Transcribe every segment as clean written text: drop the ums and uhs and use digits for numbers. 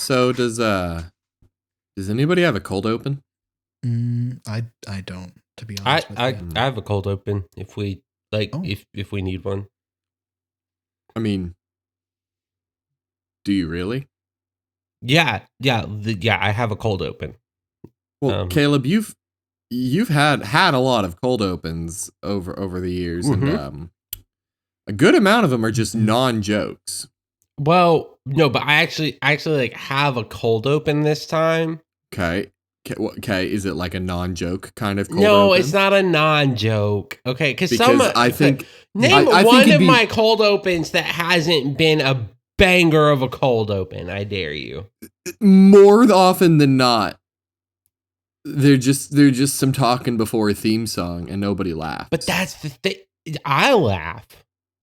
So does anybody have a cold open? I don't, to be honest with you. I have a cold open if we if we need one. I mean, do you really? Yeah, I have a cold open. Well, Caleb, you've had a lot of cold opens over the years, and a good amount of them are just non-jokes. Well, no, but I actually like have a cold open this time. Okay. Is it like a non-joke kind of cold No, open? it's not a non-joke. Okay, because I think name one of my cold opens that hasn't been a banger of a cold open. I dare you. More often than not, they're just some talking before a theme song and nobody laughs. But that's the thing. I laugh.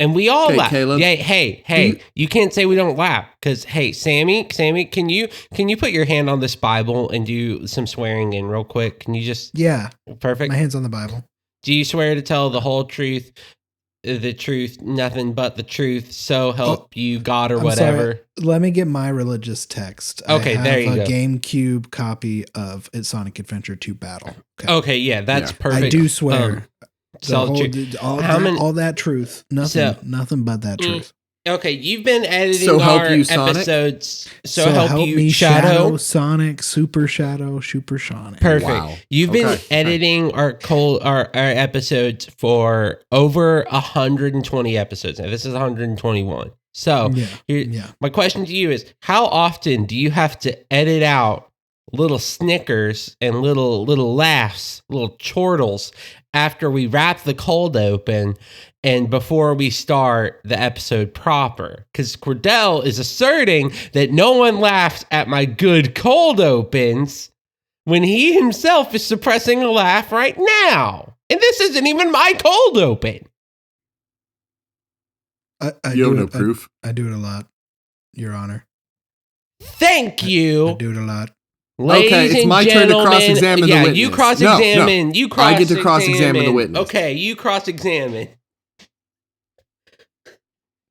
And we all laugh. Caleb, hey, you can't say we don't laugh. Because, hey, Sammy, can you put your hand on this Bible and do some swearing in real quick? Can you just... Yeah. Perfect. My hand's on the Bible. Do you swear to tell the whole truth, the truth, nothing but the truth, so help you God or whatever? Sorry. Let me get my religious text. Okay, there you go. I have a GameCube copy of Sonic Adventure 2 Battle. Okay, yeah, that's perfect. I do swear. All that truth. Nothing but that truth. Okay, you've been editing our episodes. So help you, Shadow, Sonic, Super Shadow, Super Sonic. Perfect. Wow. You've been editing our episodes for over 120 episodes. Now this is 121. So my question to you is, how often do you have to edit out little snickers and little laughs, little chortles after we wrap the cold open and before we start the episode proper? Because Cordell is asserting that no one laughs at my good cold opens when he himself is suppressing a laugh right now. And this isn't even my cold open. You have no proof? I do it a lot, Your Honor. Thank you. I do it a lot. Ladies it's my turn to cross-examine the witness. You cross-examine. No. I get to cross-examine the witness. Okay, you cross-examine.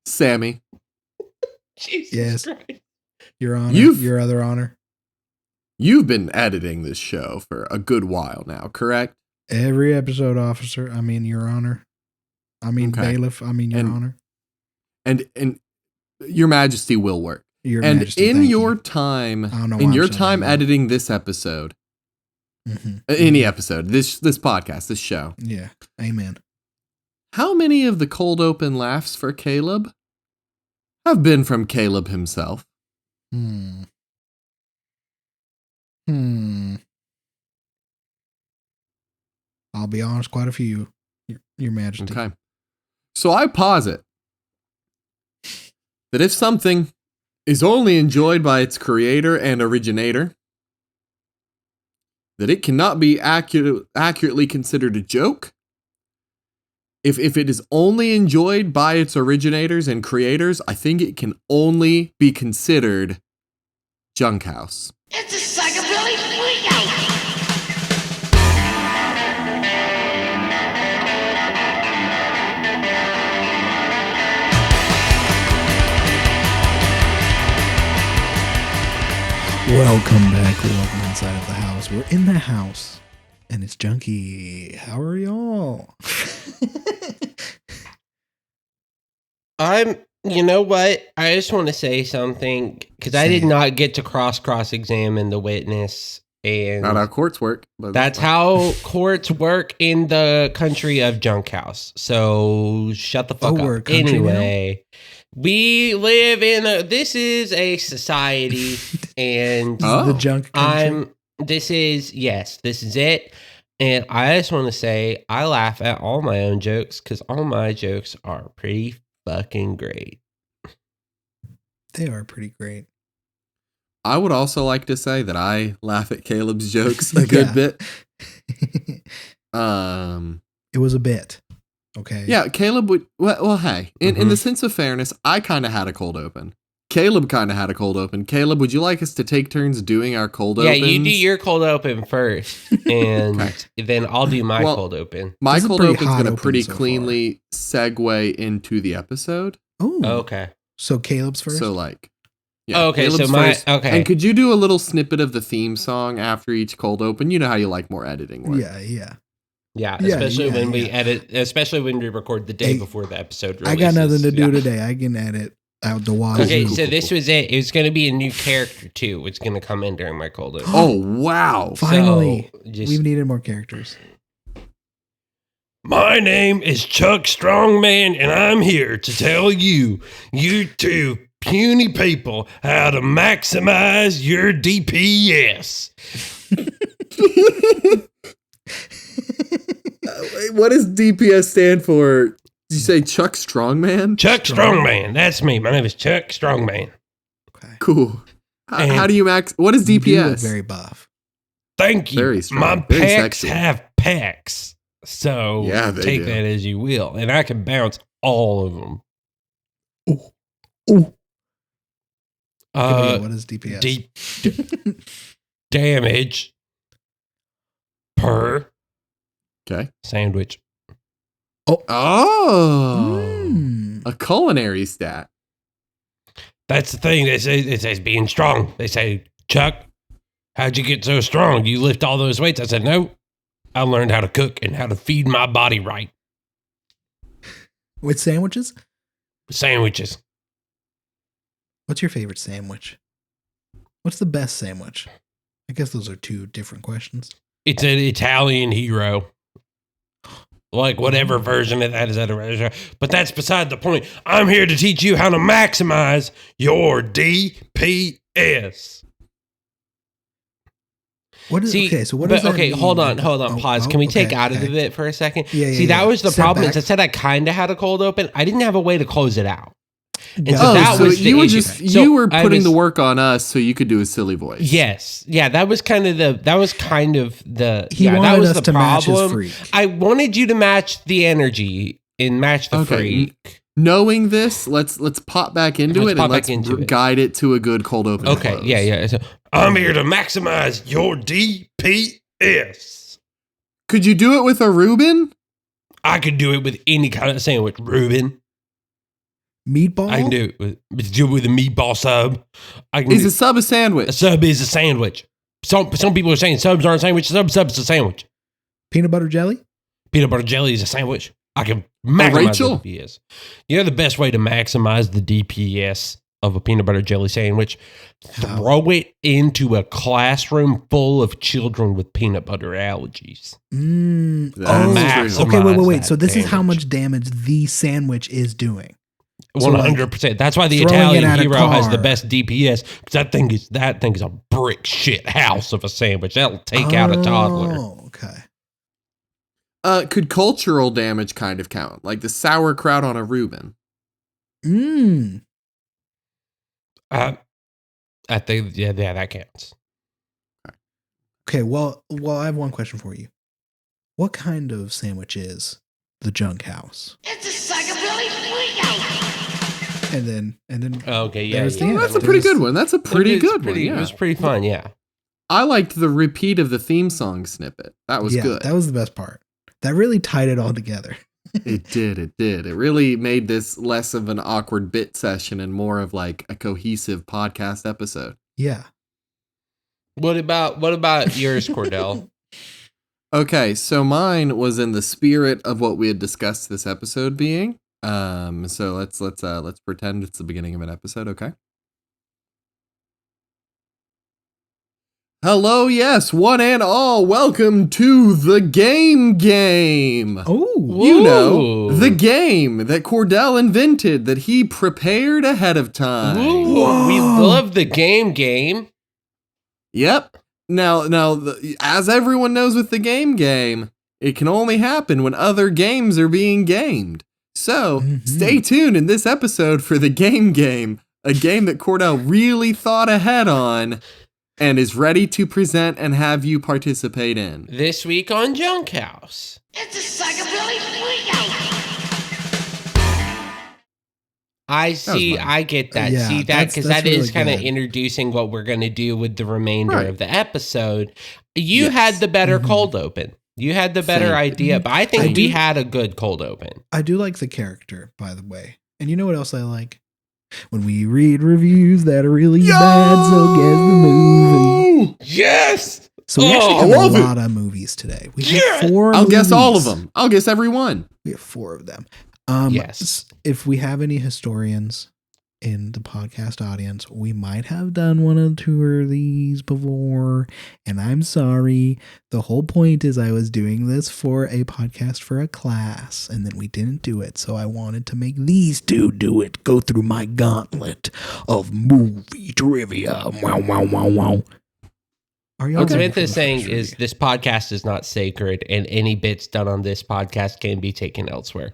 Sammy. Jesus Christ. Your Honor. Your other honor. You've been editing this show for a good while now, correct? Every episode, officer. I mean, Your Honor. I mean, bailiff. I mean, Your Honor. And Your Majesty will work. Majesty, in your time editing this episode, any episode, this podcast, this show. Yeah. Amen. How many of the cold open laughs for Caleb have been from Caleb himself? I'll be honest, quite a few, Your Majesty. Okay. So I posit that if something is only enjoyed by its creator and originator, that it cannot be accurately considered a joke. If it is only enjoyed by its originators and creators, I think it can only be considered junk house. It's a psychobilly freakout! Welcome back. Welcome inside of the house. We're in the house, and it's junky. How are y'all? You know what? I just want to say something, because I did not get to cross-examine the witness. And not how courts work. But that's how courts work in the country of junk house. So shut the fuck up. Anyway, we live this is a society, and the junk country. This is it. And I just want to say, I laugh at all my own jokes, because all my jokes are pretty fucking great. They are pretty great. I would also like to say that I laugh at Caleb's jokes a good bit. It was a bit. Okay. Yeah, Caleb would... Well, hey, in the sense of fairness, I kind of had a cold open. Caleb kind of had a cold open. Caleb, would you like us to take turns doing our cold opens? Yeah, you do your cold open first, and then I'll do my cold open. My cold open is going to pretty cleanly segue into the episode. Oh, okay. So Caleb's first? So, like... Yeah, Oh, okay, Caleb's so first. okay. And could you do a little snippet of the theme song after each cold open? You know how you like more editing work. Yeah, especially when we edit, especially when we record the day before the episode releases. I got nothing to do today. I can edit out the wazoo. Okay, so this was it. It was going to be a new character too. It's going to come in during my cold open. Oh, wow. Finally. We've needed more characters. My name is Chuck Strongman, and I'm here to tell you two puny people, how to maximize your DPS. What does DPS stand for? Did you say Chuck Strongman? Chuck Strongman. That's me. My name is Chuck Strongman. Okay. Cool. How do you max? What is DPS? You look very buff. Thank you. Very strong. My Very pecs sexy. have pecs. So take that as you will. And I can bounce all of them. Ooh. What is DPS? Deep damage per sandwich. A culinary stat. That's the thing. It says being strong. They say, Chuck, how'd you get so strong? You lift all those weights? I said, no. I learned how to cook and how to feed my body right. With sandwiches? Sandwiches. What's your favorite sandwich? What's the best sandwich? I guess those are two different questions. It's an Italian hero. Like whatever version of that is at a restaurant. But that's beside the point. I'm here to teach you how to maximize your DPS. What is, what does that mean? Hold on, pause. Can we take out of it for a second? That was the problem. Is I said I kind of had a cold open. I didn't have a way to close it out. And so you were you were putting the work on us so you could do a silly voice. Yes. Yeah, that was kind of the He wanted us to match his freak. I wanted you to match the energy and match the freak. Knowing this, let's pop back into it and let's guide it to a good cold open. Okay, close. Yeah. So, I'm here to maximize your DPS. Could you do it with a Reuben? I could do it with any kind of sandwich. Reuben. Meatball? I can do it with a meatball sub. Is a sub a sandwich? A sub is a sandwich. Some people are saying subs aren't sandwiches. Sub's a sandwich. Peanut butter jelly? Peanut butter jelly is a sandwich. I can maximize the DPS. You know the best way to maximize the DPS of a peanut butter jelly sandwich? Throw it into a classroom full of children with peanut butter allergies. Okay, wait. So this is how much damage the sandwich is doing. 100%. That's why the Italian hero has the best DPS. Because that thing is a brick shit house of a sandwich. That'll take out a toddler. Oh, okay. Could cultural damage kind of count? Like the sauerkraut on a Reuben? I think, that counts. Okay, well, I have one question for you. What kind of sandwich is the junk house? It's a psychobilly freakout. And then. Okay, yeah. That's a pretty good one. That's a pretty good one. Yeah. It was pretty fun. Yeah. I liked the repeat of the theme song snippet. That was good. That was the best part. That really tied it all together. It did. It really made this less of an awkward bit session and more of like a cohesive podcast episode. Yeah. What about yours, Cordell? Okay, so mine was in the spirit of what we had discussed this episode being. So let's pretend it's the beginning of an episode, okay? Hello, yes, one and all. Welcome to the game. Oh, you know, the game that Cordell invented that he prepared ahead of time. Ooh, we love the game. Yep. Now, as everyone knows with the game, it can only happen when other games are being gamed. So stay tuned in this episode for the game, a game that Cordell really thought ahead on and is ready to present and have you participate in. This week on Junk House. It's a psychobilly freakout. I get that. Yeah, See that because that really is kind of good. introducing what we're going to do with the remainder of the episode. You had the better cold open. You had the better idea, but I think we had a good cold open. I do like the character, by the way. And you know what else I like? When we read reviews that are really bad, so guess the movie. Yes! So we actually have a lot of movies today. We have 4 I'll movies. guess all of them. I'll guess every one. We have 4 of them. Yes. If we have any historians in the podcast audience, we might have done 1 or 2 of these before, and I'm sorry. The whole point is I was doing this for a podcast for a class, and then we didn't do it, so I wanted to make these 2 do it. Go through my gauntlet of movie trivia. Wow, wow, wow, wow. What Samantha is saying is this podcast is not sacred, and any bits done on this podcast can be taken elsewhere.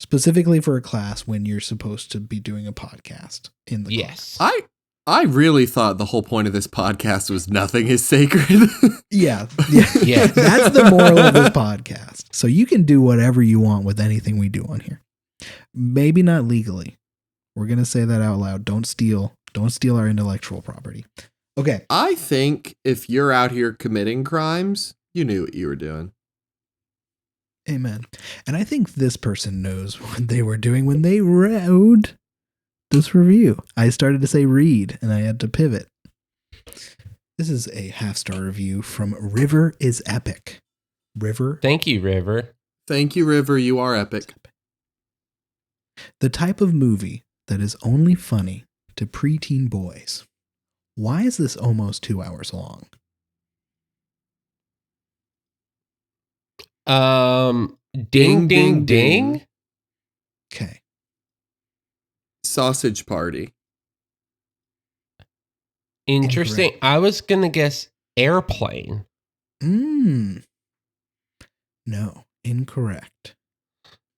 Specifically for a class when you're supposed to be doing a podcast in the yes class. I really thought the whole point of this podcast was nothing is sacred. Yeah. That's the moral of this podcast. So you can do whatever you want with anything we do on here. Maybe not legally. We're going to say that out loud. Don't steal our intellectual property. Okay. I think if you're out here committing crimes, you knew what you were doing. Amen. And I think this person knows what they were doing when they wrote this review. I started to say read, and I had to pivot. This is a 5-star review from River is Epic. River. Thank you, River. Thank you, River. You are epic. The type of movie that is only funny to preteen boys. Why is this almost 2 hours long? Ding, ding, ding. Okay. Sausage Party. Interesting. Incorrect. I was going to guess airplane. No, incorrect.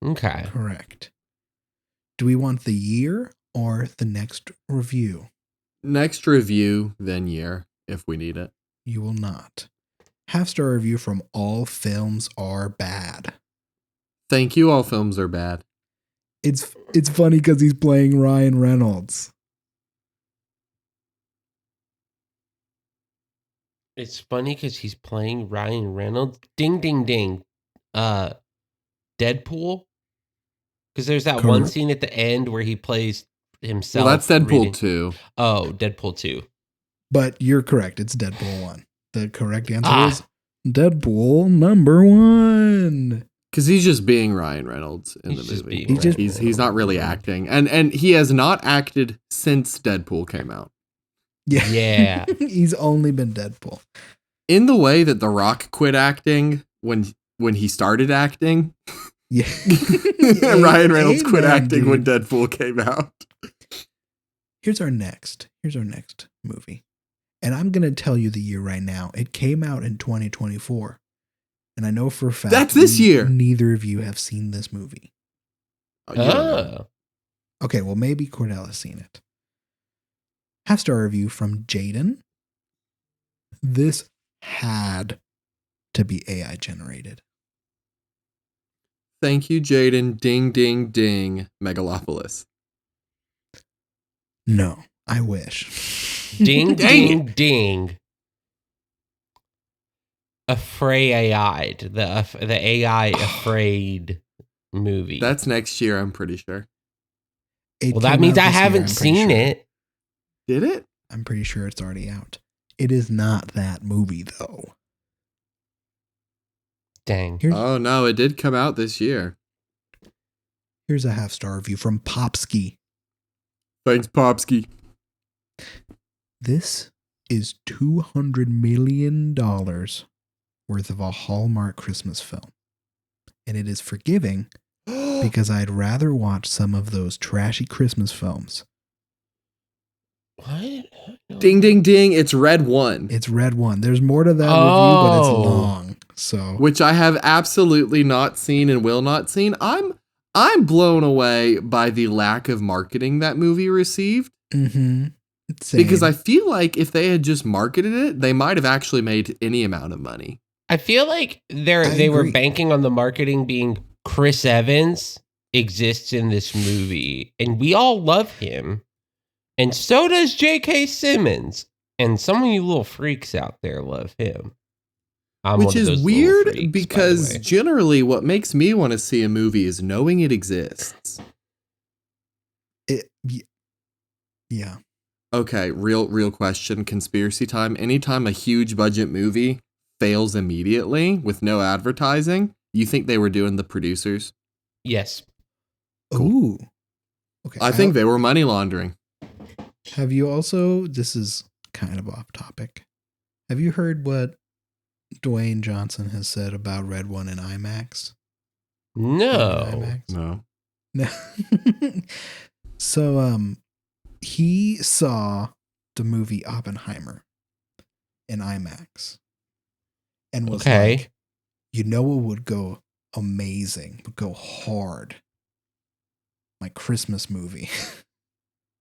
Okay. Correct. Do we want the year or the next review? Next review, then year, if we need it. You will not. 5-star review from All Films Are Bad. Thank you. All films are bad. It's funny because he's playing Ryan Reynolds. It's funny because he's playing Ryan Reynolds. Ding, ding, ding. Deadpool? Because there's that one scene at the end where he plays himself. Well, that's Deadpool 2. Oh, Deadpool 2. But you're correct. It's Deadpool 1. The correct answer is Deadpool number 1. Because he's just being Ryan Reynolds in the movie. He's not really acting. And he has not acted since Deadpool came out. Yeah. He's only been Deadpool. In the way that The Rock quit acting when he started acting. Yeah. Ryan Reynolds quit acting when Deadpool came out. Here's our next movie. And I'm going to tell you the year right now. It came out in 2024. And I know for a fact that's this year. Neither of you have seen this movie. Oh. Okay, well, maybe Cordell has seen it. 5-star review from Jaden. This had to be AI generated. Thank you, Jaden. Ding, ding, ding. Megalopolis. No, I wish. Ding, ding, ding. Afraid. The AI Afraid movie. That's next year, I'm pretty sure. Well, that means I haven't seen it. Did it? I'm pretty sure it's already out. It is not that movie, though. Dang. Oh, no, it did come out this year. Here's a 5-star review from Popsky. Thanks, Popsky. This is $200 million worth of a Hallmark Christmas film. And it is forgiving because I'd rather watch some of those trashy Christmas films. What? Ding, ding, ding. It's Red 1. It's Red 1. There's more to that review, but it's long. So, which I have absolutely not seen and will not seen. I'm blown away by the lack of marketing that movie received. Mm-hmm. Because I feel like if they had just marketed it, they might have actually made any amount of money. I feel like they were banking on the marketing being Chris Evans exists in this movie, and we all love him. And so does J.K. Simmons. And some of you little freaks out there love him. Which is weird freaks, because generally what makes me want to see a movie is knowing it exists. Yeah. Okay, real question, conspiracy time. Anytime a huge budget movie fails immediately with no advertising, you think they were doing the producers? Yes. Cool. Ooh. Okay. I think they were money laundering. Have you also, this is kind of off topic. Have you heard what Dwayne Johnson has said about Red One in IMAX? No. No. So, he saw the movie Oppenheimer in IMAX and was like, you know what would go amazing, would go hard? My Christmas movie,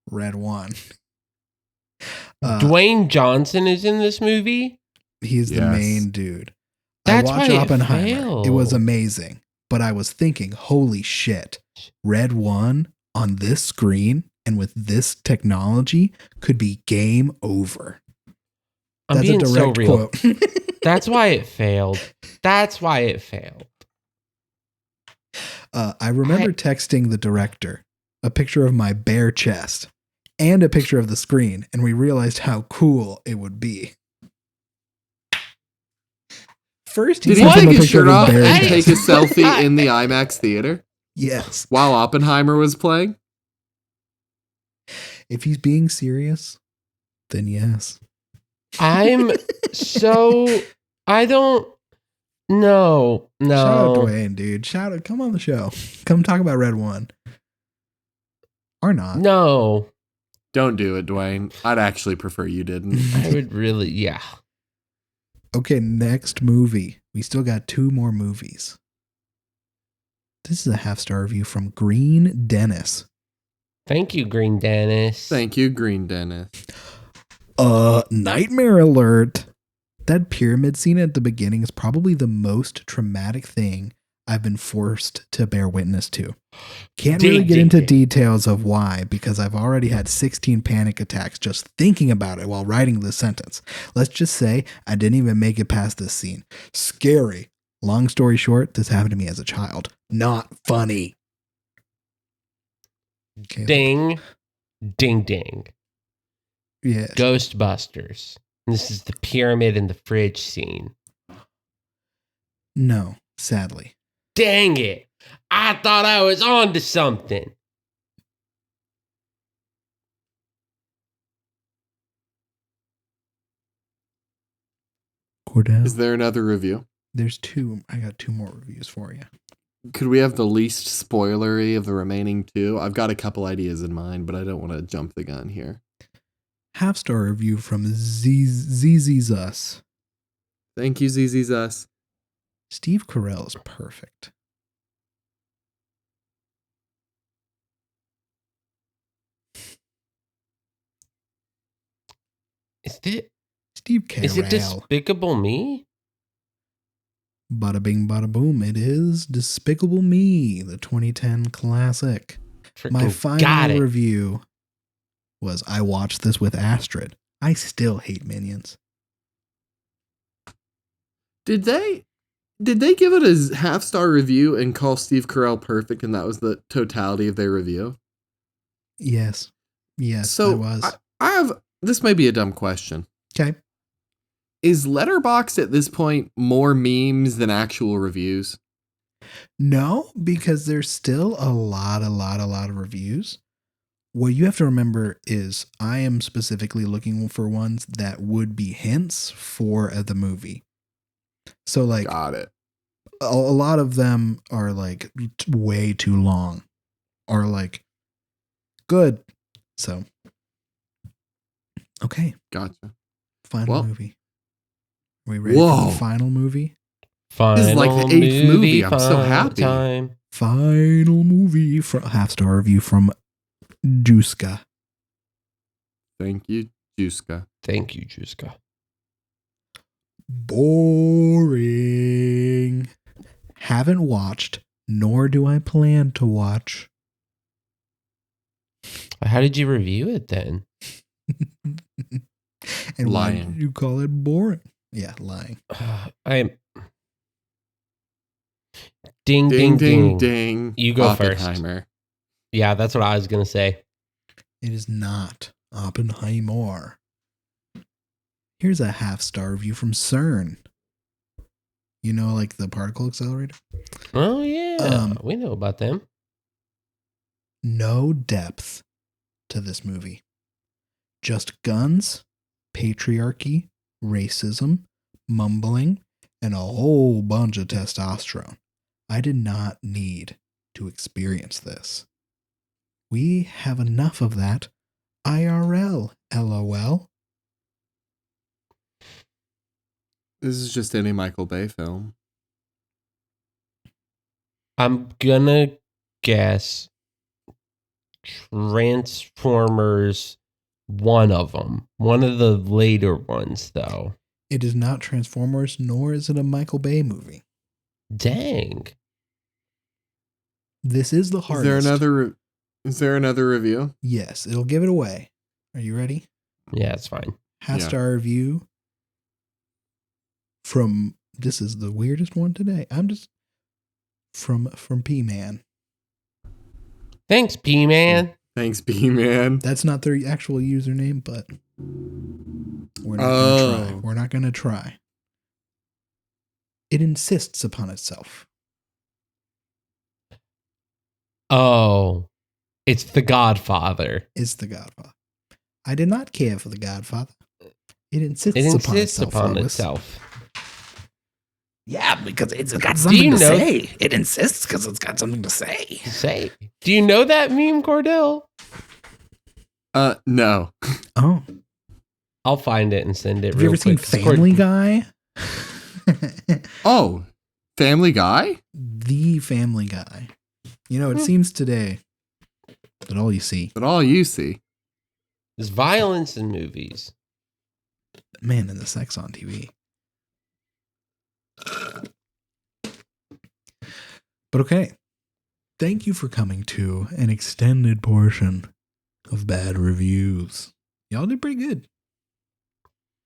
Red One. Dwayne Johnson is in this movie? He's the main dude. That's I watched why Oppenheimer. It was amazing. But I was thinking, holy shit, Red One on this screen and with this technology could be game over. I'm That's being a direct so real. quote. That's why it failed. I remember texting the director a picture of my bare chest and a picture of the screen, and we realized how cool it would be. First, did he take his shirt off and take a selfie in the IMAX theater? Yes. While Oppenheimer was playing? If he's being serious, then yes. I don't know. Shout out Dwayne, dude. Come on the show. Come talk about Red One. Or not. No. Don't do it, Dwayne. I'd actually prefer you didn't. I would really, yeah. Okay, next movie. We still got 2 more movies. This is a 5-star review from Green Dennis. Thank you, Green Dennis. Thank you, Green Dennis. Nightmare alert. That pyramid scene at the beginning is probably the most traumatic thing I've been forced to bear witness to. Can't really get into details of why, because I've already had 16 panic attacks just thinking about it while writing this sentence. Let's just say I didn't even make it past this scene. Scary. Long story short, this happened to me as a child. Not funny. Okay. Ding. Ding, ding. Yeah. Ghostbusters. This is the pyramid in the fridge scene. No, sadly. Dang it. I thought I was on to something. Cordell. Is there another review? There's 2. I got 2 more reviews for you. Could we have the least spoilery of the remaining 2? I've got a couple ideas in mind, but I don't want to jump the gun here. 5-star review from ZZ's Us. Thank you, ZZ's Us. Steve Carell is perfect. Is it Steve Carell? Is it Despicable Me? Bada bing, bada boom. It is Despicable Me, the 2010 classic. My final review was I watched this with Astrid. I still hate Minions. Did they give it a 5-star review and call Steve Carell perfect, and that was the totality of their review? Yes. Yes, so it was. I have, this may be a dumb question. Okay. Is Letterboxd at this point more memes than actual reviews? No, because there's still a lot of reviews. What you have to remember is I am specifically looking for ones that would be hints for the movie. So like, got it. A lot of them are like way too long or like good. So, okay. Gotcha. Final movie. Are we ready for the final movie? This is like the 8th movie. I'm so happy. Final movie. 5-star review from Juska. Thank you, Juska. Thank you, Juska. Boring. Haven't watched, nor do I plan to watch. How did you review it then? And lying. Why did you call it boring? Yeah, lying. I'm. Ding. Ding. You go first. Yeah, that's what I was gonna say. It is not Oppenheimer. Here's a 0.5-star review from CERN. You know, like the particle accelerator? Oh, yeah. We know about them. No depth to this movie. Just guns, patriarchy, racism, mumbling, and a whole bunch of testosterone. I did not need to experience this. We have enough of that IRL, LOL. This is just any Michael Bay film. I'm gonna guess Transformers, one of them. One of the later ones, though. It is not Transformers, nor is it a Michael Bay movie. Dang. This is the hardest. Is there another review? Yes, it'll give it away. Are you ready? Yeah, it's fine. 0.5-star review from, this is the weirdest one today. I'm just from P-Man. Thanks, P-Man. Thanks, P-Man. That's not their actual username, but we're not going to try. We're not going to try. It insists upon itself. Oh, it's The Godfather. It's The Godfather. I did not care for The Godfather. It insists upon itself. Yeah, because it's got something to say. It insists because it's got something to say. Do you know that meme, Cordell? No. Oh. I'll find it and send it Have you ever seen Family Guy? Oh, Family Guy? The Family Guy. You know, it seems today that all you see. is violence in movies. Man, and the sex on TV. But okay. Thank you for coming to an extended portion of bad reviews. Y'all did pretty good.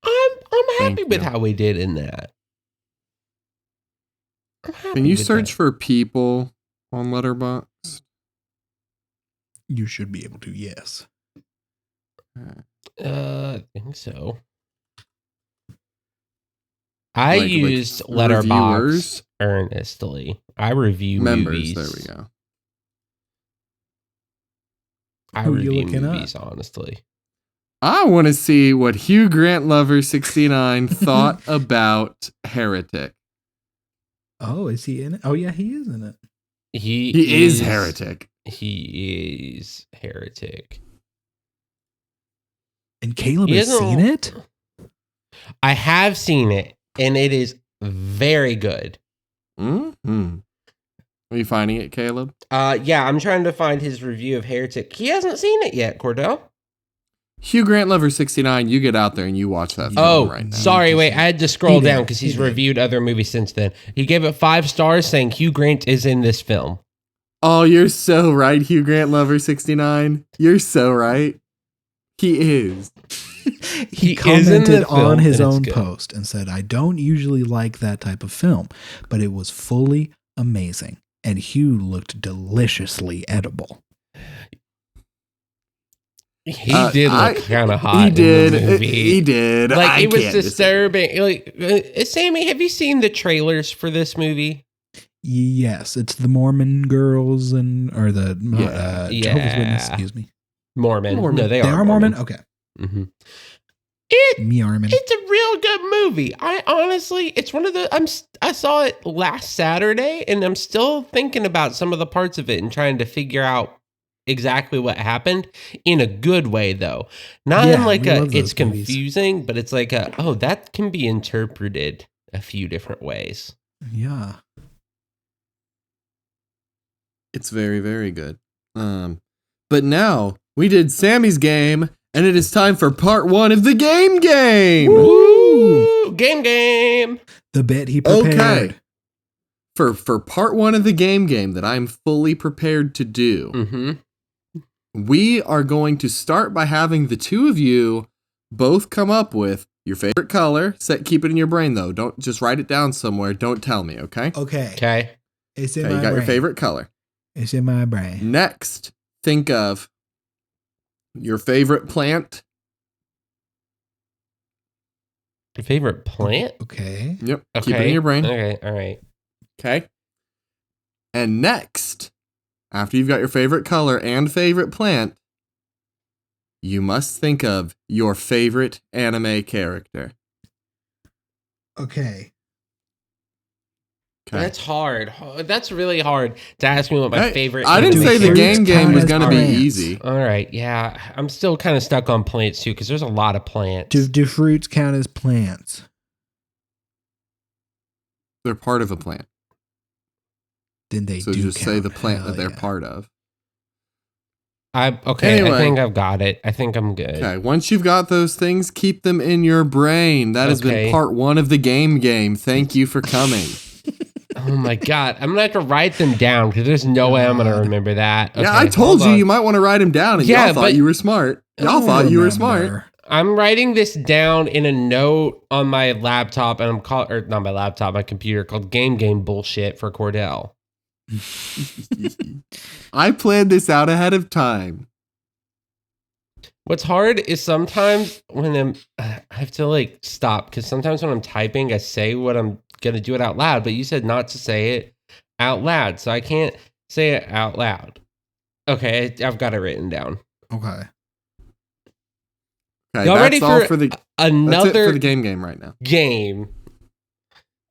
I'm happy with how we did in that. Can you search for people on Letterboxd? You should be able to, yes. I think so. I Like used Letterboxd earnestly. I review members. movies. There we go. I Who are you review looking movies, up? honestly. I want to see what Hugh Grant Lover 69 thought about Heretic. Oh, is he in it? Oh, yeah, he is in it. He is Heretic. He is Heretic. And Caleb has seen it? I have seen it, and it is very good. Mm-hmm. Are you finding it, Caleb? Yeah, I'm trying to find his review of Heretic. He hasn't seen it yet, Cordell. Hugh Grant Lover 69, you get out there and you watch that film right now. Sorry, wait, I had to scroll down because he's reviewed other movies since then. He gave it 5 stars saying Hugh Grant is in this film. Oh, you're so right, Hugh Grant Lover 69. You're so right. He is. He commented on his own post and said, I don't usually like that type of film, but it was fully amazing. And Hugh looked deliciously edible. He did look kind of hot. He did. In the movie. He did. Like, it was disturbing. Like, Sammy, have you seen the trailers for this movie? Yes, it's the Mormon girls or the Jehovah's Witness. Excuse me. Mormon. No, they are Mormon. Okay. Mm-hmm. Mormon. It's a real good movie. I honestly, it's one of the. I saw it last Saturday, and I'm still thinking about some of the parts of it and trying to figure out exactly what happened in a good way, though. Not in like it's confusing, but it's like that can be interpreted a few different ways. Yeah. It's very, very good. But now we did Sammy's game, and it is time for part 1 of the game. Woo! Game. The bit he prepared. Okay. For part 1 of the game that I'm fully prepared to do, we are going to start by having the two of you both come up with your favorite color. Keep it in your brain, though. Don't just write it down somewhere. Don't tell me, okay? Okay. It's in my brain. You got your favorite color. It's in my brain. Next, think of Your favorite plant. Your favorite plant? Okay. Yep. Okay. Keep it in your brain. Okay. All right. Okay. And next, after you've got your favorite color and favorite plant, you must think of your favorite anime character. Okay. That's hard. That's really hard to ask me what my favorite. I didn't say the game was going to be easy. All right. Yeah. I'm still kind of stuck on plants too because there's a lot of plants. Do fruits count as plants? They're part of a plant. Then they so do just count. say the plant Hell that they're yeah. part of. Okay. Anyway. I think I've got it. I think I'm good. Okay. Once you've got those things, keep them in your brain. That has been part 1 of the game. Thank you for coming. Oh my God. I'm going to have to write them down because there's no way I'm going to remember that. Okay, yeah, I told you might want to write them down, and y'all thought you were smart. Y'all thought you were smart. I'm writing this down in a note on my laptop, and not my laptop, my computer, called Game Bullshit for Cordell. I planned this out ahead of time. What's hard is sometimes when I have to stop because sometimes when I'm typing, I say what I'm going to do it out loud, but you said not to say it out loud, so I can't say it out loud. Okay, I've got it written down. Okay. Y'all ready for another that's it for the game right now? Game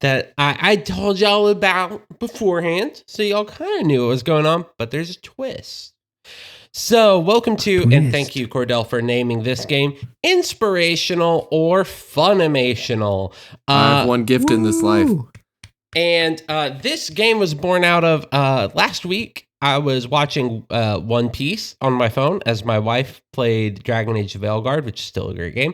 that I told y'all about beforehand, so y'all kind of knew what was going on, but there's a twist. So, welcome to, and thank you, Cordell, for naming this game Inspirational or Funimational. I have one gift in this life. And this game was born out of last week. I was watching One Piece on my phone as my wife played Dragon Age Veilguard, which is still a great game.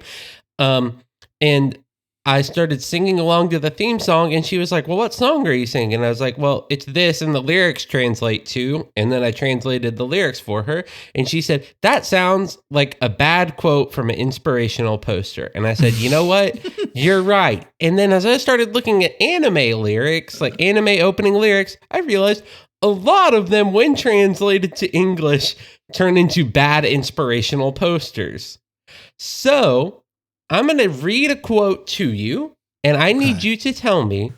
And I started singing along to the theme song, and she was like, well, what song are you singing? And I was like, well, it's this, and the lyrics translate to, and then I translated the lyrics for her, and she said, that sounds like a bad quote from an inspirational poster. And I said, you know what? You're right. And then as I started looking at anime lyrics, like anime opening lyrics, I realized a lot of them, when translated to English, turn into bad inspirational posters. So I'm going to read a quote to you, and I need you to tell me,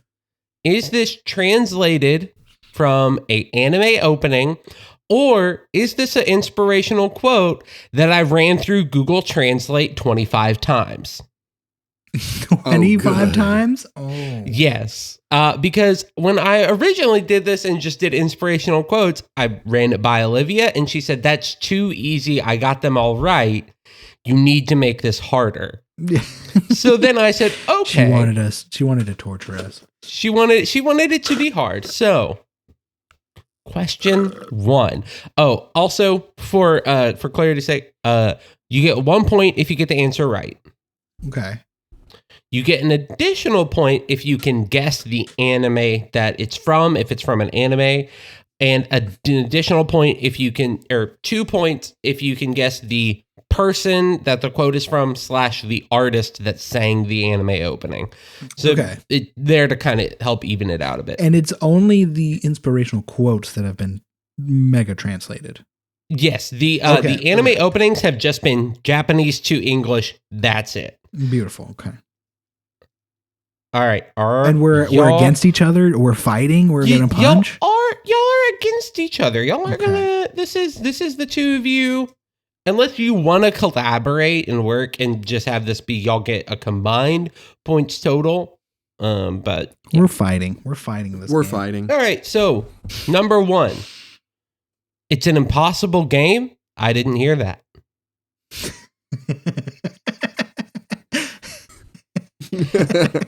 is this translated from an anime opening, or is this an inspirational quote that I ran through Google Translate 25 times? 25 times? Oh. Yes. Because when I originally did this and just did inspirational quotes, I ran it by Olivia, and she said, that's too easy. I got them all right. You need to make this harder. So then I said, okay. She wanted to torture us. She wanted it to be hard. So question 1. Oh, also for clarity's sake, you get 1 point if you get the answer right. Okay. You get an additional point if you can guess the anime that it's from, if it's from an anime, and an additional point if you can, or 2 points if you can guess the person that the quote is from / the artist that sang the anime opening. So it's there to kind of help even it out a bit. And it's only the inspirational quotes that have been mega translated. Yes, the anime openings have just been Japanese to English. That's it. Beautiful. Okay. All right. And we're against each other. We're fighting. We're gonna punch. Y'all are against each other. Y'all are gonna. This is the two of you. Unless you want to collaborate and work and just have this be y'all get a combined points total. But yeah. We're fighting. We're fighting this. We're game. fighting. All right. So number 1, it's an impossible game. I didn't hear that.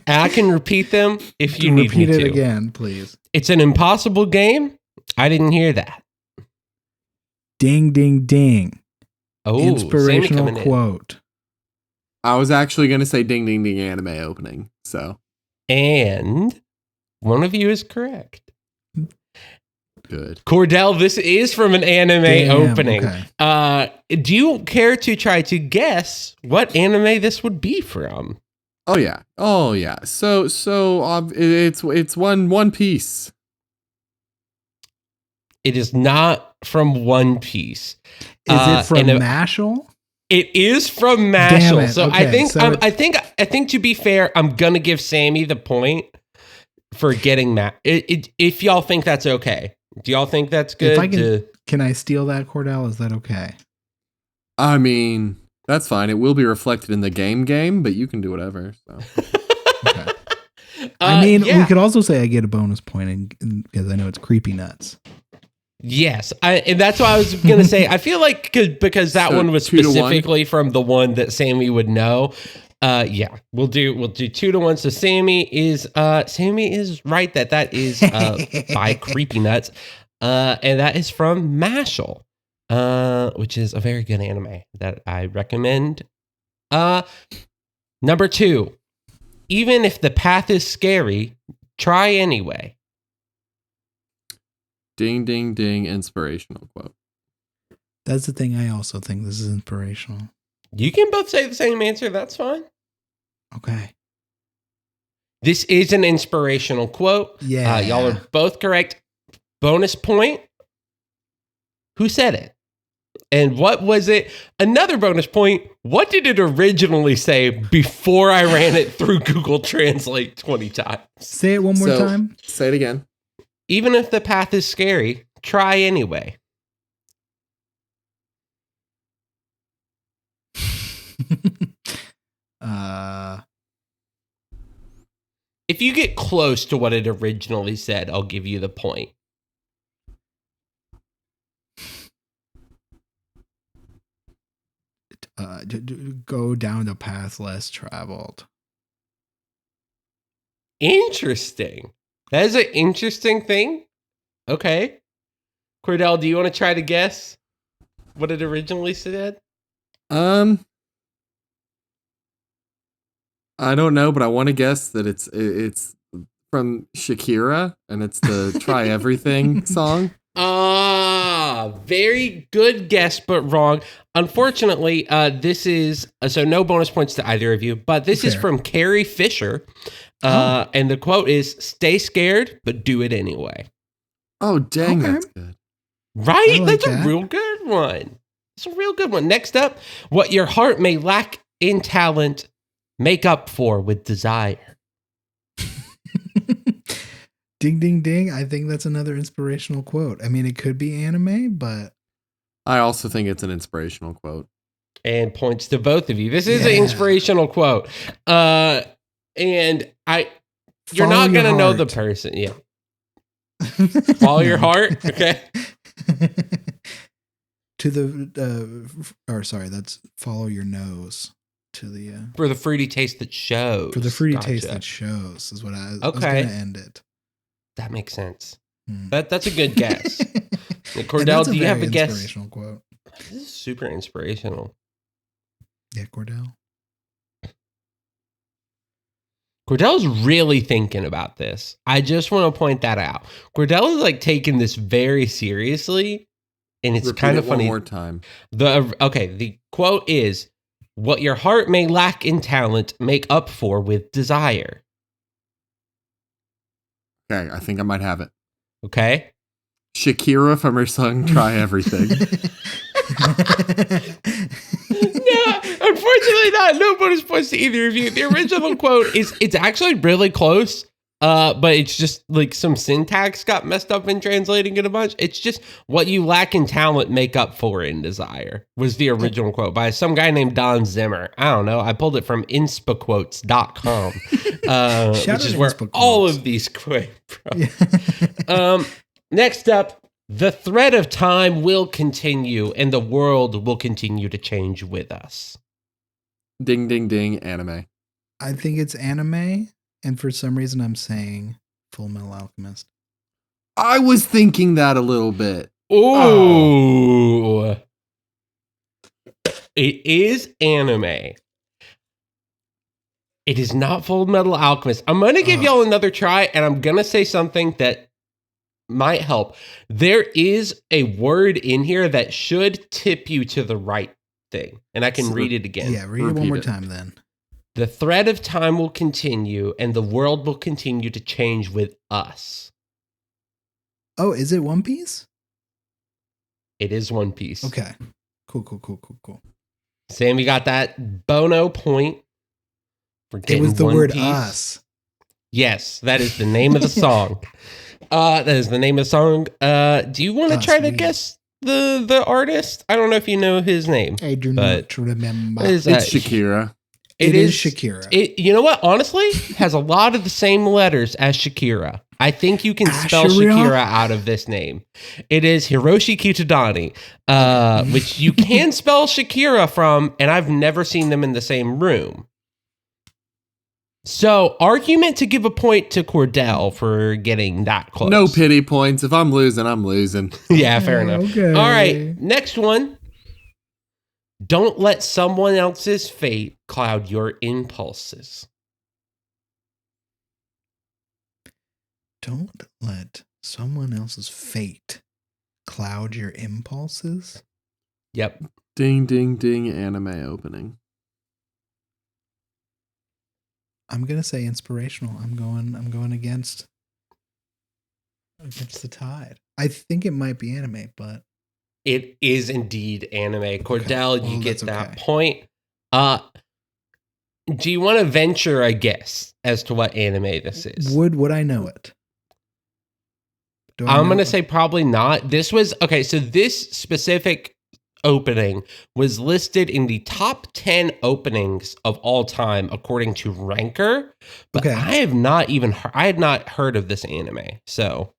I can repeat them if you need me to. Repeat it again, please. It's an impossible game. I didn't hear that. Ding, ding, ding. Oh, inspirational quote. I was actually going to say ding, ding, ding anime opening. So. And one of you is correct. Good. Cordell, this is from an anime opening. Okay. Do you care to try to guess what anime this would be from? Oh yeah. So it's One Piece. It is not from One Piece. Is it from Mashal? It is from Mashal. So Okay, I think to be fair, I'm gonna give Sammy the point for getting if y'all think that's okay. Do y'all think that's good? Can I steal that, Cordell? Is that okay? I mean, that's fine. It will be reflected in the game, but you can do whatever. So. Okay. I mean, we could also say I get a bonus point because I know it's creepy nuts. Yes, and that's what I was gonna say. I feel like because that one was specifically from the one that Sammy would know. We'll do 2-1. So Sammy is right that is by Creepy Nuts, and that is from Mashal, which is a very good anime that I recommend. Number 2, even if the path is scary, try anyway. Ding, ding, ding, inspirational quote. That's the thing. I also think this is inspirational. You can both say the same answer. That's fine. Okay. This is an inspirational quote. Yeah. Y'all are both correct. Bonus point. Who said it? And what was it? Another bonus point. What did it originally say before I ran it through Google Translate 20 times? Say it one more time. Say it again. Even if the path is scary, try anyway. If you get close to what it originally said, I'll give you the point. Go down the path less traveled. Interesting. That is an interesting thing. Okay. Cordell, do you want to try to guess what it originally said? I don't know, but I want to guess that it's from Shakira, and it's the Try Everything song. Very good guess, but wrong. Unfortunately, this is so no bonus points to either of you, but this is from Carrie Fisher. And the quote is, "Stay scared, but do it anyway." Oh, dang, that's good. Right? That's a real good one. It's a real good one. Next up, what your heart may lack in talent, make up for with desire. Ding, ding, ding. I think that's another inspirational quote. I mean, it could be anime, but I also think it's an inspirational quote. And points to both of you. This is an inspirational quote. And you're not going to know the person. Yeah. Follow your heart. Okay. That's follow your nose to the for the fruity taste that shows. For the fruity taste that shows is what I was going to end it. That makes sense. That's a good guess. Cordell, do you have a guess? Inspirational quote. This is super inspirational. Yeah, Cordell. Cordell's really thinking about this. I just want to point that out. Cordell is like taking this very seriously, and it's kind of funny. One more time. The quote is, "What your heart may lack in talent, make up for with desire." Okay, I think I might have it. Okay. Shakira from her song Try Everything. No, unfortunately not. No bonus points to either of you. The original quote it's actually really close, but it's just like some syntax got messed up in translating it a bunch. It's just what you lack in talent, make up for in desire was the original quote by some guy named Don Zimmer. I don't know. I pulled it from inspaquotes.com, which is where all of these quote from. Next up, the thread of time will continue and the world will continue to change with us. Ding, ding, ding, anime. I think it's anime, and for some reason I'm saying Full Metal Alchemist. I was thinking that a little bit. Ooh. It is anime. It is not Full Metal Alchemist. I'm going to give y'all another try, and I'm going to say something that might help. There is a word in here that should tip you to the right thing. And I can read it again. Yeah, read it one more time then. The thread of time will continue and the world will continue to change with us. Oh, is it One Piece? It is One Piece. Okay. Cool. Sammy got that Bono point for getting It was the One word Piece. us. Yes, that is the name of the song. That is the name of the song. Do you want to try to guess the artist? I don't know if you know his name. I do not remember. It's Shakira. It is Shakira. You know what? Honestly, has a lot of the same letters as Shakira. I think you can spell Shakira out of this name. It is Hiroshi Kitadani, which you can spell Shakira from, and I've never seen them in the same room. So, argument to give a point to Cordell for getting that close. No pity points. If I'm losing, I'm losing. Yeah, fair enough. Okay. All right, next one. Don't let someone else's fate cloud your impulses. Don't let someone else's fate cloud your impulses. Yep. Ding, ding, ding, anime opening. I'm gonna say inspirational. I'm going against the tide. I think it might be anime, but It is indeed anime. Cordell, Okay. you get that okay. point. Do you want to venture a guess as to what anime this is? Would I know it? I'm going to say probably not. This was, okay, so this specific opening was listed in the top 10 openings of all time according to Ranker, but Okay. I had not heard of this anime. So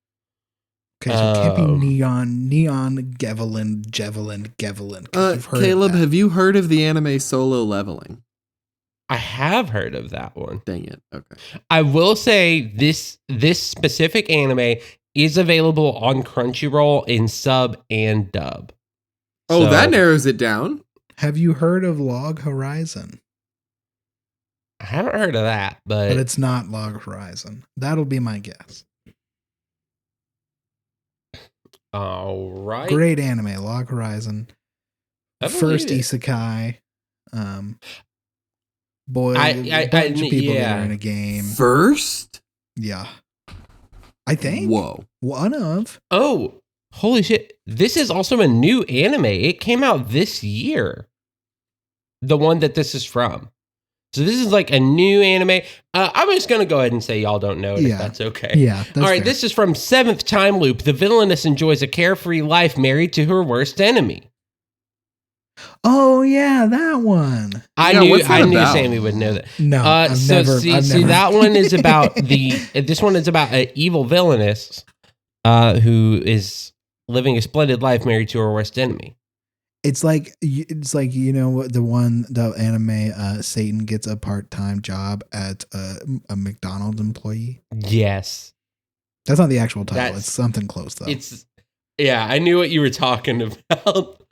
Okay, so it can't be Neon, Javelin. Caleb, have you heard of the anime Solo Leveling? I have heard of that one. Dang it. Okay. I will say this specific anime is available on Crunchyroll in sub and dub. Oh, So, that narrows it down. Have you heard of Log Horizon? I haven't heard of that, But but it's not Log Horizon. That'll be my guess. all right. Great anime, Log Horizon. I believe First it. isekai. Boy, I- a bunch of people yeah. that are in a game. First? Yeah. I think. Whoa. One of. Oh, holy shit. This is also a new anime. It came out this year. The one that this is from. So this is like a new anime. I'm just going to go ahead and say y'all don't know it, Yeah. if that's okay. Yeah. That's All right, fair. this is from Seventh Time Loop. The villainess enjoys a carefree life married to her worst enemy. Oh, yeah, that one. I Yeah, knew what's that about? Sammy would know that. No. I've So never, see, I've see, never. that one is about this one is about an evil villainess who is living a splendid life married to her worst enemy. It's like you know what the anime Satan gets a part-time job at a McDonald's employee. Yes. That's not the actual title. That's- It's something close though. Yeah, I knew what you were talking about.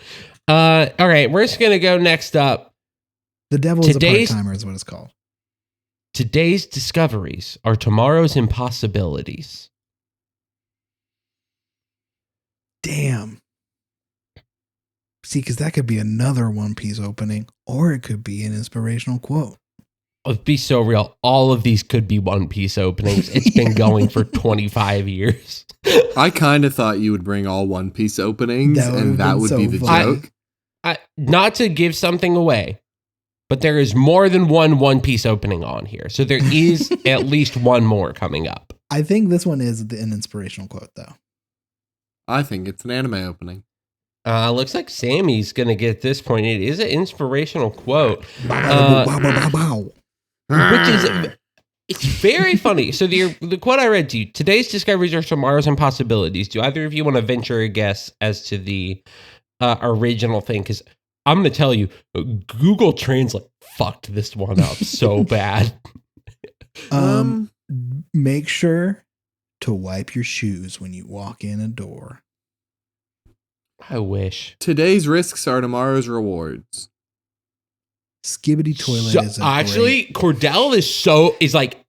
All right, we're just gonna go next up. The Devil is a today's- part-timer is what it's called. Today's discoveries are tomorrow's impossibilities. Damn. See, because that could be another One Piece opening, or it could be an inspirational quote. Let's be so real. All of these could be One Piece openings. It's been going for 25 years. I kind of thought you would bring all One Piece openings, That would've and that been would so be the funny. joke. Not to give something away, but there is more than one Piece opening on here. So there is at least one more coming up. I think this one is an inspirational quote, though. I think it's an anime opening. Looks like Sammy's going to get this point. It is an inspirational quote. Wow. Which is, it's very funny. So the quote I read to you, today's discoveries are tomorrow's impossibilities. Do either of you want to venture a guess as to the original thing? Because I'm going to tell you, Google Translate fucked this one up so bad. Make sure to wipe your shoes when you walk in a door. I wish. Today's risks are tomorrow's rewards. Skibbity toilet So, is a actually, Cordell is like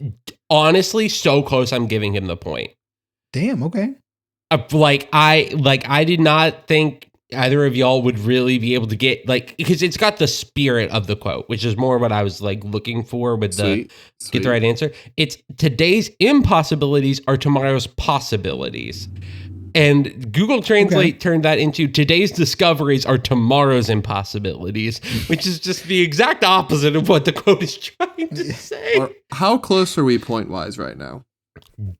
honestly so close. I'm giving him the point. Damn, okay. I did not think either of y'all would really be able to get because it's got the spirit of the quote, which is more what I was like looking for with Sweet. get the right answer. It's today's impossibilities are tomorrow's possibilities. And Google Translate turned that into today's discoveries are tomorrow's impossibilities, which is just the exact opposite of what the quote is trying to say. How close are we point-wise right now?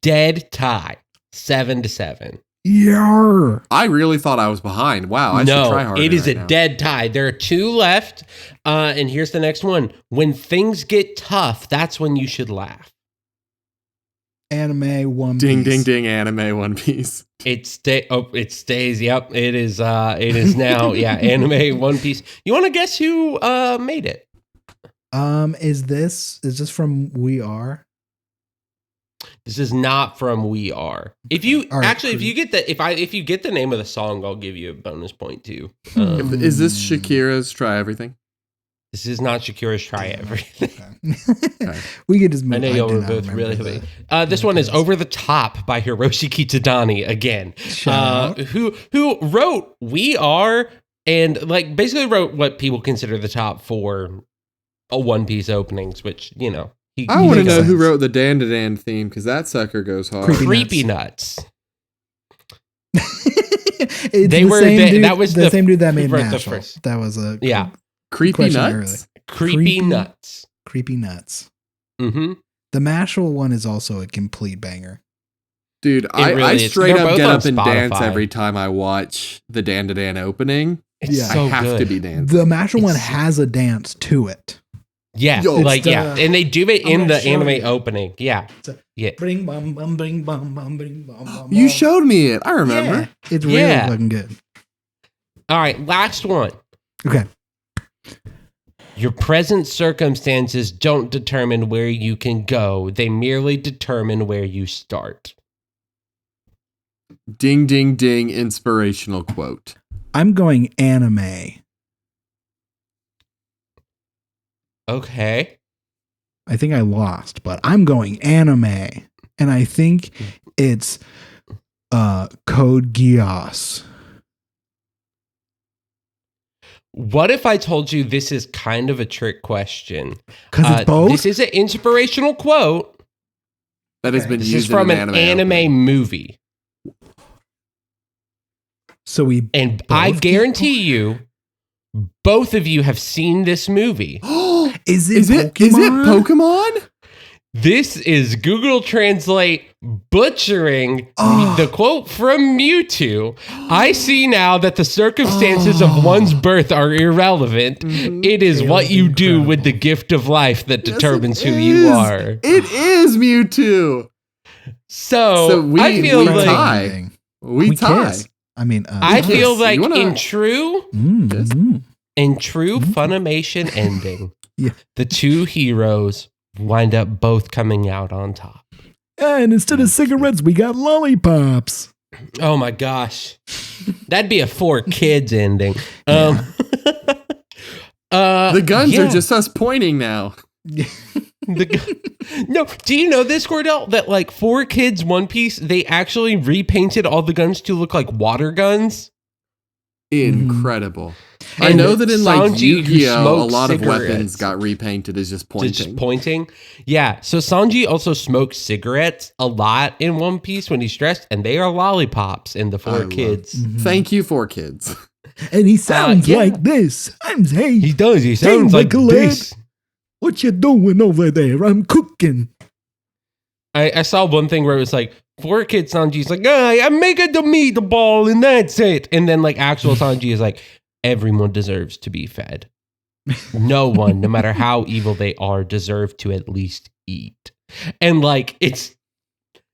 Dead tie. 7-7. Yeah. I really thought I was behind. Wow, I should try harder. It is right a now. dead tie. There are 2 left. And here's the next one. When things get tough, that's when you should laugh. Anime One Ding, Piece. ding, ding, anime One Piece. It stays. Yep, it is now. Yeah, anime One Piece. You want to guess who made it? Is this from We Are? This is not from We Are. If you if you get the name of the song, I'll give you a bonus point too. Is this Shakira's Try Everything? This is not Shakira's Try Everything. Okay. We could just move. I know y'all were both really happy. This one is Over the Top by Hiroshi Kitadani again. Who wrote We Are and like basically wrote what people consider the top 4 One Piece openings, which, you know. I want to know who wrote the Dan to Dan theme, because that sucker goes hard. Creepy Nuts. That was the same dude that made Mashal. That was a Creepy Nuts? Creepy Nuts. Creepy Nuts. Mm-hmm. The Mashal one is also a complete banger. Dude, really I straight up get up and Spotify. dance every time I watch the Dan to Dan opening. It's so I have good. to be dancing. The Mashal one has a dance to it. Yeah, and they do it in the anime opening. Yeah, Bring bum bum bring bum bum bring bum bum. You showed me it. I remember. Yeah, it's really fucking good. All right, last one. Okay. Your present circumstances don't determine where you can go. They merely determine where you start. Ding, ding, ding, inspirational quote. I'm going anime. Okay. I think I lost, but I'm going anime. And I think it's Code Geass. What if I told you this is kind of a trick question? Because it's both? This is an inspirational quote that has been this used is from in an anime movie. So I guarantee you, both of you have seen this movie. Is it Pokemon? This is Google Translate butchering the quote from Mewtwo. I see now that the circumstances of one's birth are irrelevant. It is what you do with the gift of life that determines who you are. It is Mewtwo. So I feel like tie. We tie. Kiss. I mean, I feel like in true Funimation ending, the 2 heroes wind up both coming out on top. And instead of cigarettes, we got lollipops. Oh my gosh. That'd be a 4 kids ending. The guns are just us pointing now. No, do you know this, Cordell? That like 4 Kids One Piece, they actually repainted all the guns to look like water guns? Incredible. And I know that in like Sanji, Yu-Gi-Oh, a lot of cigarettes. weapons got repainted as just pointing. Just pointing. Yeah. So Sanji also smokes cigarettes a lot in One Piece when he's stressed, and they are lollipops in the 4 Kids. Thank you, 4 Kids. And he sounds like this. He does. He sounds like this. What you doing over there? I'm cooking. I saw one thing where it was like 4 Kids Sanji's like, I make a meatball and that's it. And then like actual Sanji is like, everyone deserves to be fed. No one, no matter how evil they are, deserve to at least eat. And like,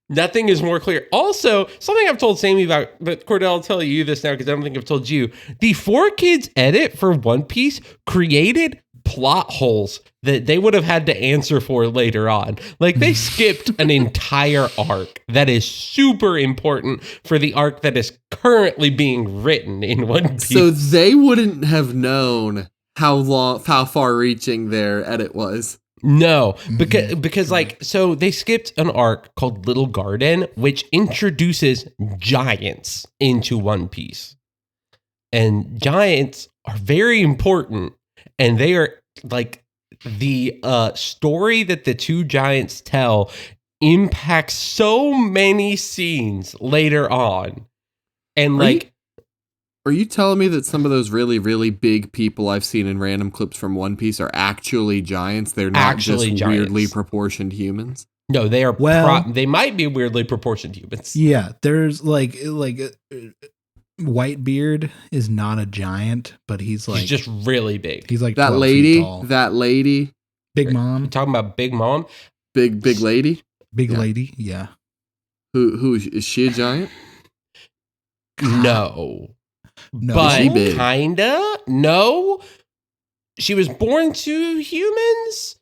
nothing is more clear. Also, something I've told Sammy about, but Cordell, I'll tell you this now because I don't think I've told you. The 4 Kids edit for One Piece created plot holes that they would have had to answer for later on. Like they skipped an entire arc that is super important for the arc that is currently being written in One Piece. So they wouldn't have known how far reaching their edit was. No, because like, so they skipped an arc called Little Garden, which introduces giants into One Piece. And giants are very important, and they are like the story that the 2 giants tell impacts so many scenes later on And Are you telling me that some of those really, really big people I've seen in random clips from One Piece are actually giants? They're not actually just giants. Weirdly proportioned humans? No, they are. They might be weirdly proportioned humans. Yeah, there's Whitebeard is not a giant, but he's just really big. He's like that lady. That lady. Big Mom. You talking about Big Mom? Big lady. Big lady. Yeah. Who is she a giant? No. No, But she big? Kinda. No. She was born to humans,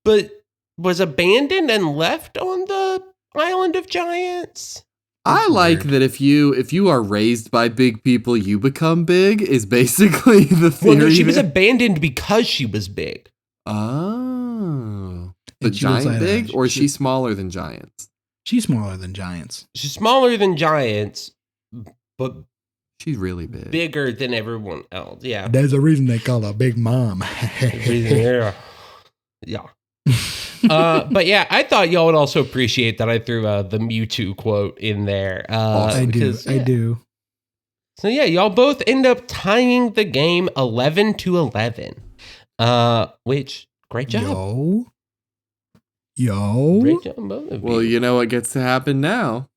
but was abandoned and left on the island of giants. I like that if you are raised by big people, you become big, is basically the theory. Well, no, she was abandoned because she was big. Oh. The giant big, or is she smaller than giants? She's smaller than giants. She's smaller than giants, but she's really big. Bigger than everyone else. Yeah. There's a reason they call her Big Mom. Yeah. But yeah, I thought y'all would also appreciate that I threw the Mewtwo quote in there. I do. So yeah, y'all both end up tying the game 11-11. Which great job. Yo. Great job, both of you. Well, you know what gets to happen now.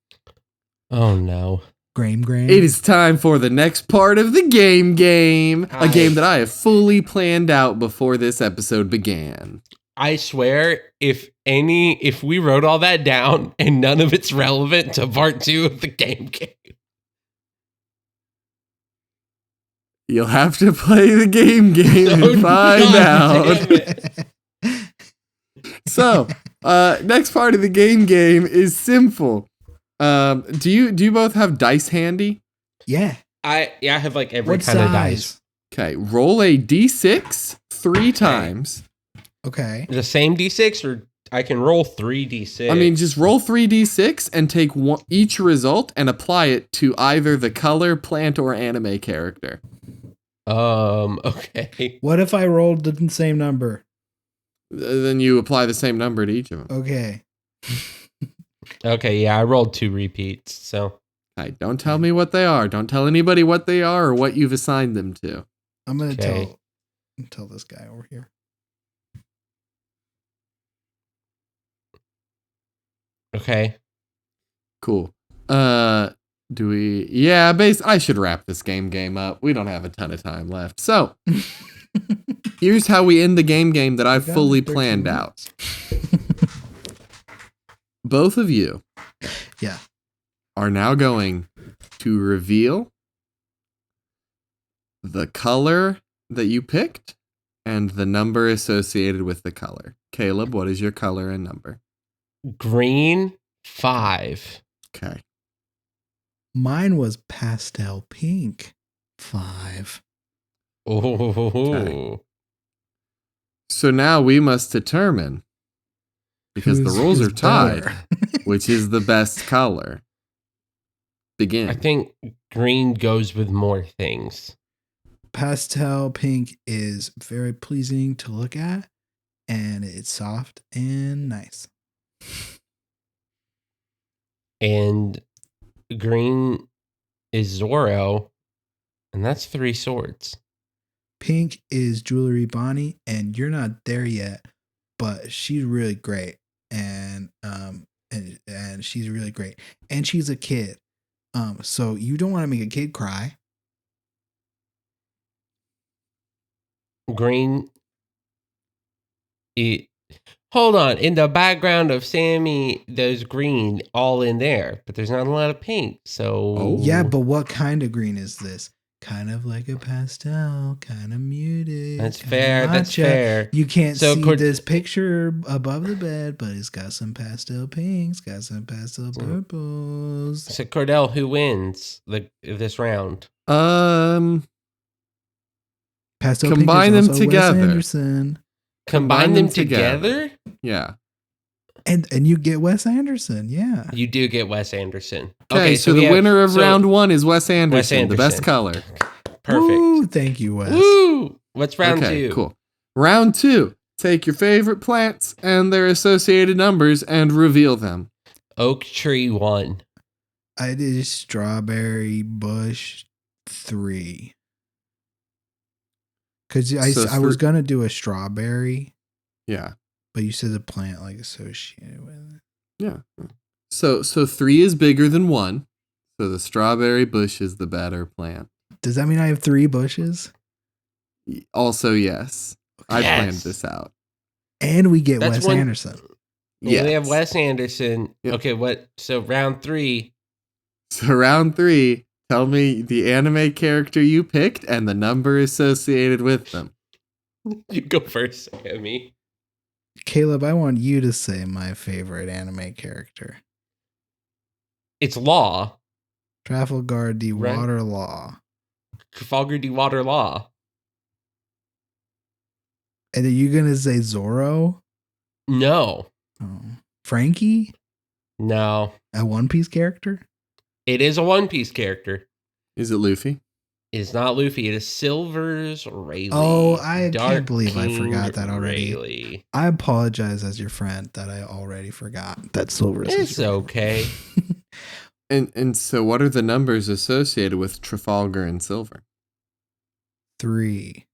Oh no. Graham. It is time for the next part of the game. A game that I have fully planned out before this episode began. I swear, if we wrote all that down and none of it's relevant to part 2 of the game. You'll have to play the game and find out. So, next part of the game is simple. Do you both have dice handy? Yeah. I have like every kind of dice. Okay, roll a d6 3 times. Okay. The same d6, or I can roll 3d6. I mean, just roll 3d6 and take each result and apply it to either the color, plant, or anime character. Okay. What if I rolled the same number? Then you apply the same number to each of them. Okay. Okay, yeah, I rolled 2 repeats, so. Right, don't tell me what they are. Don't tell anybody what they are or what you've assigned them to. I'm going to tell this guy over here. Okay. Cool. I should wrap this game up. We don't have a ton of time left. So, here's how we end the game that I've fully planned out. Both of you are now going to reveal the color that you picked and the number associated with the color. Caleb, what is your color and number? Green 5. Okay. Mine was pastel pink 5. Oh. Okay. So now we must determine, because the rules are tied, which is the best color. Begin. I think green goes with more things. Pastel pink is very pleasing to look at, and it's soft and nice. And green is Zoro, and that's 3 swords. Pink is Jewelry Bonnie, and you're not there yet, but she's really great, and she's really great, and she's a kid. So you don't want to make a kid cry. Green. Hold on. In the background of Sammy, there's green all in there, but there's not a lot of pink. So Yeah, but what kind of green is this? Kind of like a pastel, kind of muted. That's fair. That's fair. You can't see this picture above the bed, but it's got some pastel pinks, got some pastel purples. So Cordell, who wins this round? Pastel combine them together. Combine them together? Yeah. And you get Wes Anderson, yeah. You do get Wes Anderson. Okay, so the winner of round 1 is Wes Anderson, the best color. Perfect. Woo, thank you, Wes. Woo! What's round 2? Okay, cool. Round 2. Take your favorite plants and their associated numbers and reveal them. Oak tree 1. I did Strawberry Bush 3. Because I was going to do a strawberry. Yeah. But you said the plant like associated with it. Yeah. So 3 is bigger than 1. So the strawberry bush is the better plant. Does that mean I have 3 bushes? Also, yes. I planned this out. And we get Wes Anderson. Yeah, we have Wes Anderson. Yep. Okay, so round 3. So round 3, tell me the anime character you picked and the number associated with them. You go first, Sammy. Caleb, I want you to say my favorite anime character. It's Law. Trafalgar D. Water Law. Trafalgar D. Water Law. And are you going to say Zoro? No. Oh. Frankie? No. A One Piece character? It is a One Piece character. Is it Luffy? It is not Luffy. It is Silver's Rayleigh. Oh, I can't believe I forgot that already. Rayleigh. I apologize as your friend that I already forgot that Silver's. It's okay. And so what are the numbers associated with Trafalgar and Silver? 3.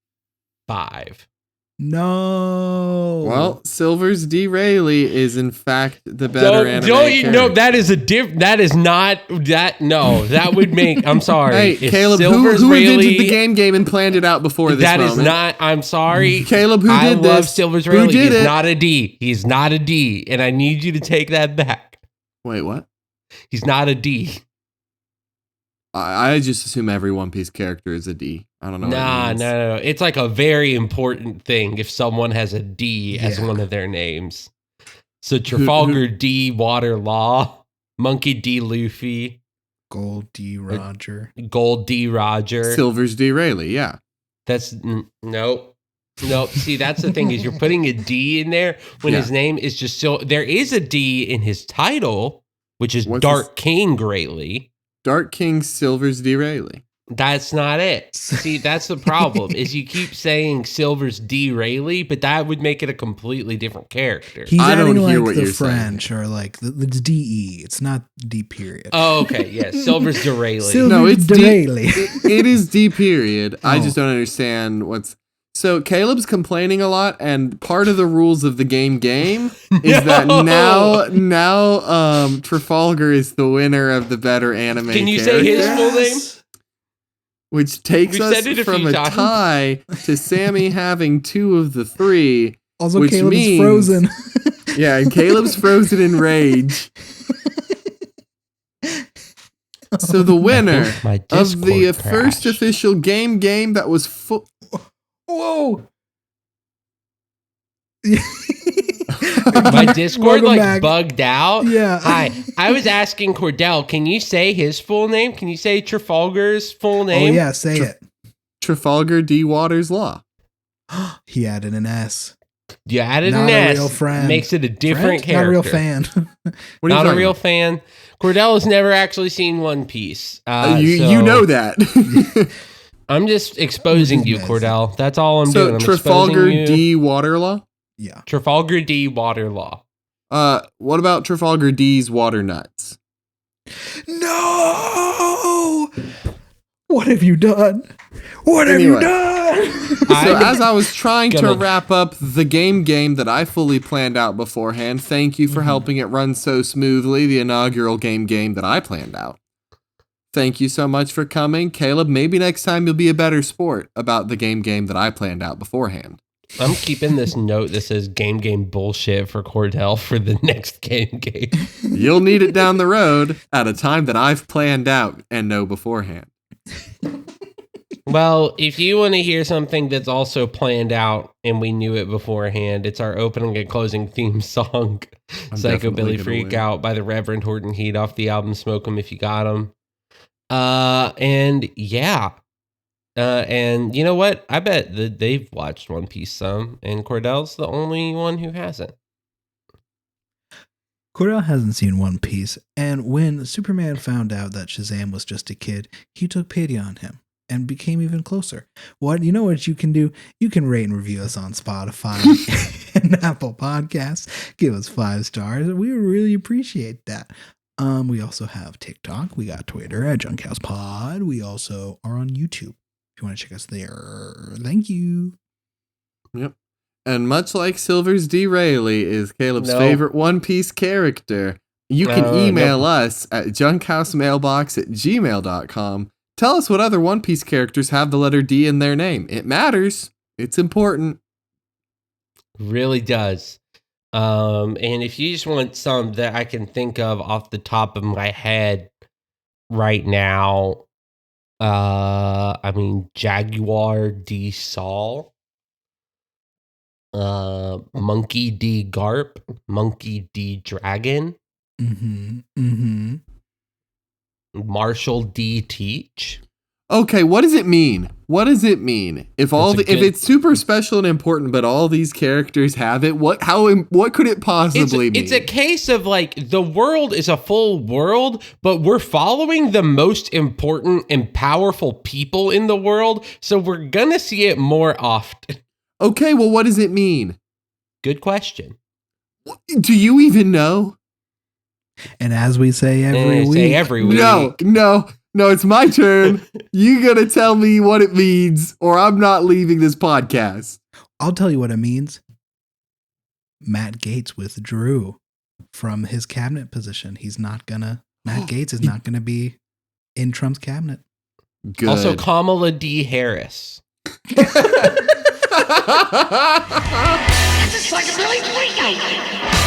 5. No. Well, Silver's D. Rayleigh is in fact the better anime character. No, that is that is not that. No, that would make. I'm sorry. Hey, Caleb, who invented the game and planned it out before this That moment? Is not. I'm sorry, Caleb. Who did this? I love Silver's Rayleigh. He's not a D. He's not a D, and I need you to take that back. Wait, what? He's not a D. I just assume every One Piece character is a D. I don't know. No. It's like a very important thing if someone has a D as one of their names. So Trafalgar D. Water Law, Monkey D. Luffy, Gold D. Roger, Silver's D. Rayleigh. Yeah, that's nope. See, that's the thing is you're putting a D in there when his name is just so. There is a D in his title, which is Dark King Rayleigh. Dark King Silver's D. Rayleigh. That's not it. See, that's the problem is you keep saying Silver's D. Rayleigh, but that would make it a completely different character. He's adding like the French or like it's D.E. It's not D period. Oh, okay. Yeah. Silver's D. Rayleigh. No, it's D. It is D period. I just don't understand what's... So Caleb's complaining a lot, and part of the rules of the game is that now Trafalgar is the winner of the better anime. Can you say his full name? Which takes us from a tie to Sammy having 2 of the 3. Also, which Caleb's means, frozen. Yeah, and Caleb's frozen in rage. So the winner of the first official game that was full... Whoa! My Discord bugged out. Yeah. Hi. I was asking Cordell, can you say his full name? Can you say Trafalgar's full name? Oh yeah, say it. Trafalgar D. Waters Law. He added an S. You added Not an S. Real friend. Makes it a different character. Not a real fan. Not a real fan. Cordell has never actually seen One Piece. You know that. I'm just exposing you, Cordell. That's all I'm doing. I'm Trafalgar D. Water Law? Yeah. Trafalgar D. Water Law. What about Trafalgar D's Water Nuts? No! What have you done? What have you done? So as I was trying to wrap up the game that I fully planned out beforehand, thank you for helping it run so smoothly, the inaugural game that I planned out. Thank you so much for coming. Caleb, maybe next time you'll be a better sport about the game that I planned out beforehand. I'm keeping this note that says game bullshit for Cordell for the next game. You'll need it down the road at a time that I've planned out and know beforehand. Well, if you want to hear something that's also planned out and we knew it beforehand, it's our opening and closing theme song, Psychobilly Freak Out by the Reverend Horton Heat off the album Smoke 'Em If You Got 'Em. And yeah. And you know what? I bet that they've watched One Piece some, and Cordell's the only one who hasn't. Cordell hasn't seen One Piece, and when Superman found out that Shazam was just a kid, he took pity on him and became even closer. You know what you can do? You can rate and review us on Spotify and Apple Podcasts. Give us 5 stars. We would really appreciate that. We also have TikTok. We got Twitter at JunkHousePod. We also are on YouTube. If you want to check us there, thank you. Yep. And much like Silver's D. Rayleigh is Caleb's favorite One Piece character, you can email us at junkhousemailbox@gmail.com. Tell us what other One Piece characters have the letter D in their name. It matters. It's important. Really does. And if you just want some that I can think of off the top of my head right now, Jaguar D. Saul, Monkey D. Garp, Monkey D. Dragon, Marshall D. Teach. Okay, what does it mean? What does it mean? If it's super special and important, but all these characters have it, what could it possibly mean? It's a case of like the world is a full world, but we're following the most important and powerful people in the world, so we're gonna see it more often. Okay, well, what does it mean? Good question. Do you even know? And as we say every week. No, it's my turn. You gotta tell me what it means, or I'm not leaving this podcast. I'll tell you what it means. Matt Gaetz withdrew from his cabinet position. Matt Gaetz is not gonna be in Trump's cabinet. Good. Also, Kamala D. Harris. It's a psychobilly freakout.